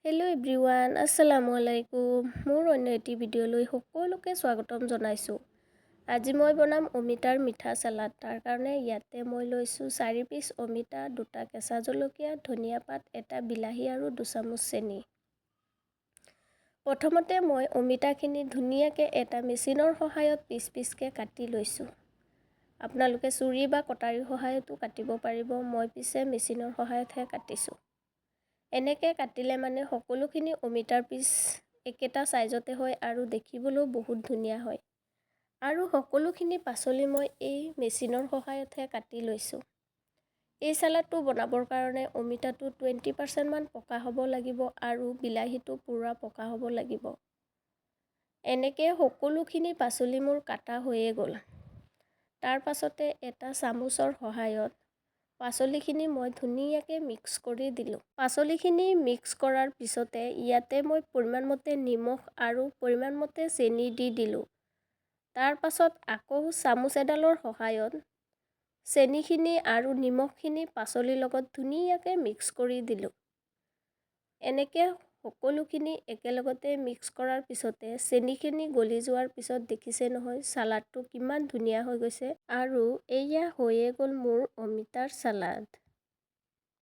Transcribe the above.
Hello' everyone, আসসালামু আলাইকুম। মোৰ অন্য এটি ভিডিঅ'লৈ সকলোকে স্বাগতম জনাইছোঁ। আজি মই বনাম অমিতাৰ মিঠা চালাড। তাৰ কাৰণে ইয়াতে মই লৈছোঁ 4 পিচ অমিতা, 2টা কেঁচা জলকীয়া, ধনিয়া পাত, 1টা বিলাহী আৰু 2 চামুচ চেনি। প্ৰথমতে মই অমিতাখিনি ধুনীয়াকৈ এটা মেচিনৰ সহায়ত পিচ পিচকৈ কাটি লৈছোঁ। আপোনালোকে চুৰি বা কটাৰীৰ সহায়তো কাটিব পাৰিব। মই পিছে মেচিনৰ সহায়তহে কাটিছোঁ। এনেকৈ কাটিলে মানে সকলোখিনি অমিতাৰ পিচ একেটা চাইজতে হয় আৰু দেখিবলৈও বহুত ধুনীয়া হয়। আৰু সকলোখিনি পাচলি মই এই মেচিনৰ সহায়তহে কাটি লৈছোঁ। এই চালাডটো বনাবৰ কাৰণে অমিতাটো 20% মান পকা হ'ব লাগিব আৰু বিলাহীটো পূৰা পকা হ'ব লাগিব। এনেকৈ সকলোখিনি পাচলি মোৰ কাটা হৈয়ে গ'ল। তাৰ পাছতে এটা চামুচৰ সহায়ত পাচলিখিনি মই ধুনীয়াকৈ মিক্স কৰি দিলোঁ। পাচলিখিনি মিক্স কৰাৰ পিছতে ইয়াতে মই পৰিমাণমতে নিমখ আৰু পৰিমাণমতে চেনি দি দিলোঁ। তাৰ পাছত আকৌ চামুচ এডালৰ সহায়ত চেনিখিনি আৰু নিমখখিনি পাচলিৰ লগত ধুনীয়াকৈ মিক্স কৰি দিলোঁ। এনেকৈ সকলোখিনি একেলগতে মিক্স কৰাৰ পিছতে চেনিখিনি গলি যোৱাৰ পিছত দেখিছে নহয় চালাডটো কিমান ধুনীয়া হৈ গৈছে। আৰু এয়া হৈয়ে গ'ল মোৰ অমিতাৰ চালাড।